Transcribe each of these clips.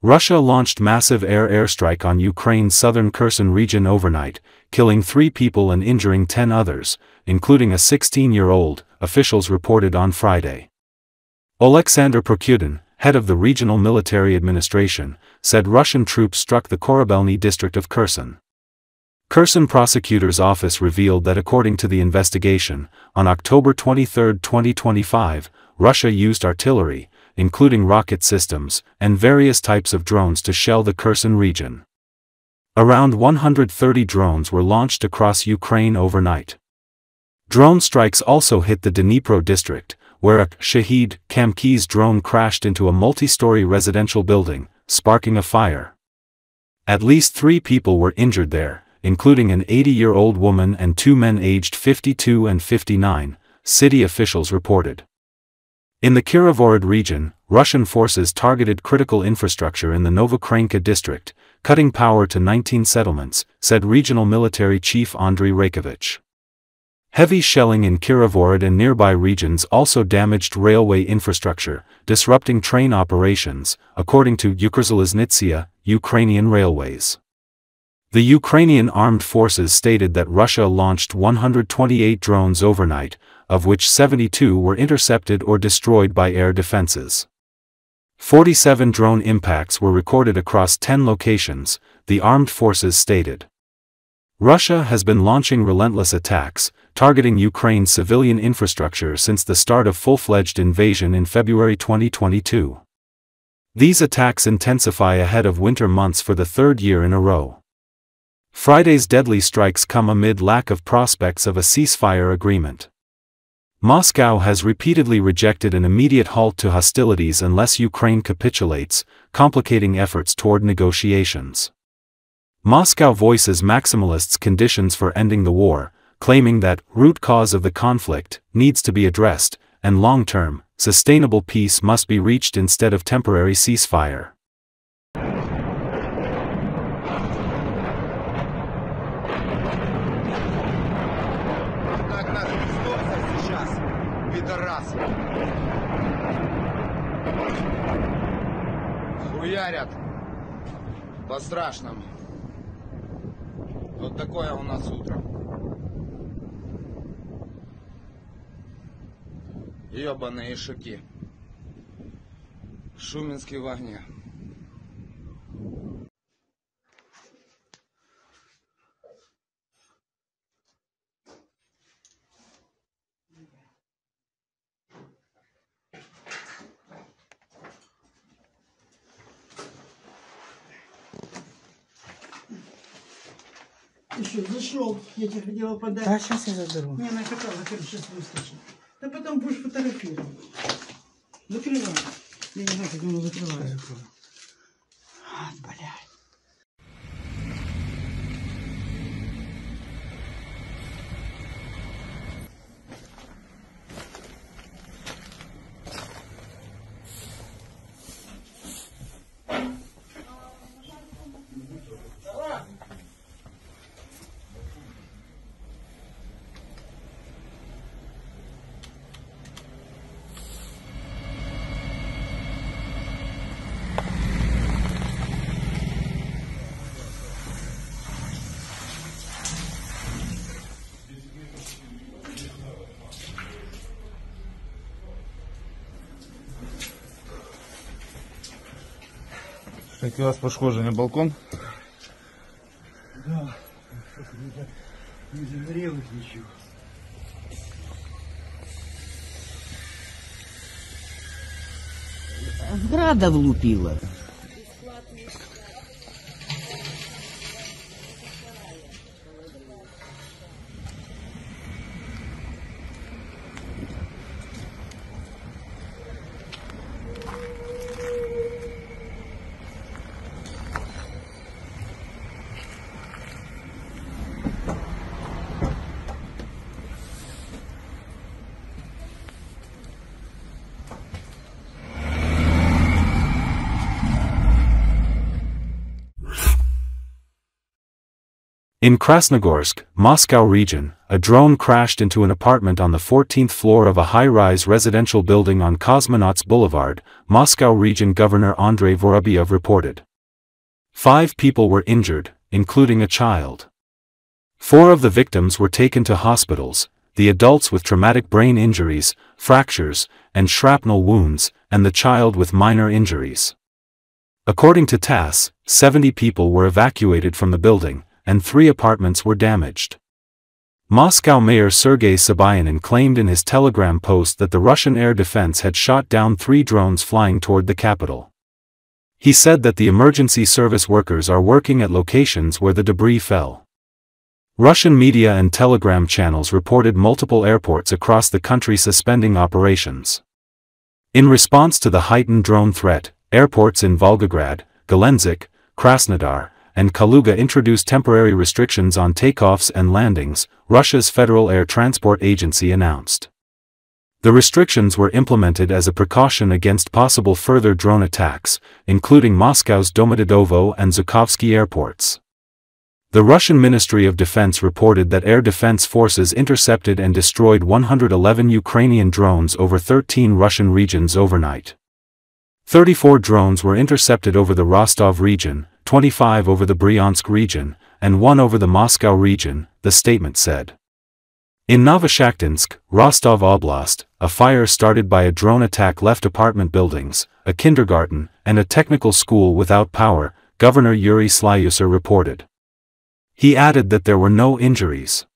Russia launched massive airstrike on Ukraine's southern Kherson region overnight, killing 3 people and injuring 10 others, including a 16-year-old, officials reported on Friday. Oleksandr Prokudin, head of the regional military administration, said Russian troops struck the Korabelny district of Kherson. Kherson Prosecutor's office revealed that according to the investigation, on October 23, 2025, Russia used artillery, including rocket systems, and various types of drones to shell the Kherson region. Around 130 drones were launched across Ukraine overnight. Drone strikes also hit the Dnipro district, where a Shaheed kamkiaze drone crashed into a multi-story residential building, sparking a fire. At least 3 people were injured there, including an 80-year-old woman and 2 men aged 52 and 59, city officials reported. In the Kirovohrad region, Russian forces targeted critical infrastructure in the Novoukrainka district, cutting power to 19 settlements, said regional military chief Andriy Raikovych. Heavy shelling in Kirovohrad and nearby regions also damaged railway infrastructure, disrupting train operations, according to Ukrzaliznytsia, Ukrainian Railways. The Ukrainian Armed Forces stated that Russia launched 128 drones overnight, of which 72 were intercepted or destroyed by air defenses. 47 drone impacts were recorded across 10 locations, the armed forces stated. Russia has been launching relentless attacks, targeting Ukraine's civilian infrastructure since the start of full-fledged invasion in February 2022. These attacks intensify ahead of winter months for the 3rd year in a row. Friday's deadly strikes come amid lack of prospects of a ceasefire agreement. Moscow has repeatedly rejected an immediate halt to hostilities unless Ukraine capitulates, complicating efforts toward negotiations. Moscow voices maximalists' conditions for ending the war, claiming that root cause of the conflict needs to be addressed, and long-term, sustainable peace must be reached instead of temporary ceasefire. Хуярят по-страшному. Вот такое у нас утро. Ёбаные шуки. Шуменский в огне. Ты что, зашел? Я тебе хотела подать. Да, сейчас я заберу. Не, накатал, закрой, сейчас выскочу. Да потом будешь фотографировать. Закрывай. Я не знаю, как его закрываю. Блядь. Как у вас пошкоджений балкон? Да, не загорелось ничего. С града влупила. In Krasnogorsk, Moscow region, a drone crashed into an apartment on the 14th floor of a high-rise residential building on Cosmonauts Boulevard, Moscow region Governor Andriy Raikovych reported. 5 people were injured, including a child. 4 of the victims were taken to hospitals, the adults with traumatic brain injuries, fractures, and shrapnel wounds, and the child with minor injuries. According to TASS, 70 people were evacuated from the building, and 3 apartments were damaged. Moscow Mayor Sergei Sobyanin claimed in his Telegram post that the Russian air defense had shot down 3 drones flying toward the capital. He said that the emergency service workers are working at locations where the debris fell. Russian media and Telegram channels reported multiple airports across the country suspending operations. In response to the heightened drone threat, airports in Volgograd, Gelendzhik, Krasnodar, and Kaluga introduced temporary restrictions on takeoffs and landings, Russia's Federal Air Transport Agency announced. The restrictions were implemented as a precaution against possible further drone attacks, including Moscow's Domodedovo and Zhukovsky airports. The Russian Ministry of Defense reported that air defense forces intercepted and destroyed 111 Ukrainian drones over 13 Russian regions overnight. 34 drones were intercepted over the Rostov region, 25 over the Bryansk region, and 1 over the Moscow region, the statement said. In Novoshakhtinsk, Rostov Oblast, a fire started by a drone attack left apartment buildings, a kindergarten, and a technical school without power, Governor Yuri Slyuser reported. He added that there were no injuries.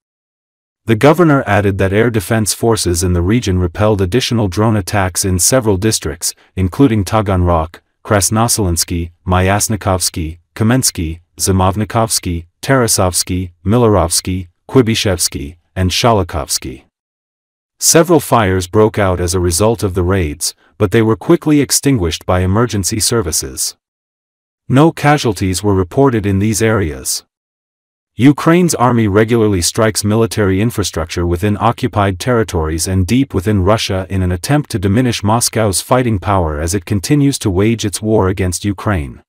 The governor added that air defense forces in the region repelled additional drone attacks in several districts, including Taganrog, Krasnoselensky, Myasnikovsky, Kamensky, Zimovnikovsky, Tarasovsky, Milorovsky, Kuibishevsky, and Shalakovsky. Several fires broke out as a result of the raids, but they were quickly extinguished by emergency services. No casualties were reported in these areas. Ukraine's army regularly strikes military infrastructure within occupied territories and deep within Russia in an attempt to diminish Moscow's fighting power as it continues to wage its war against Ukraine.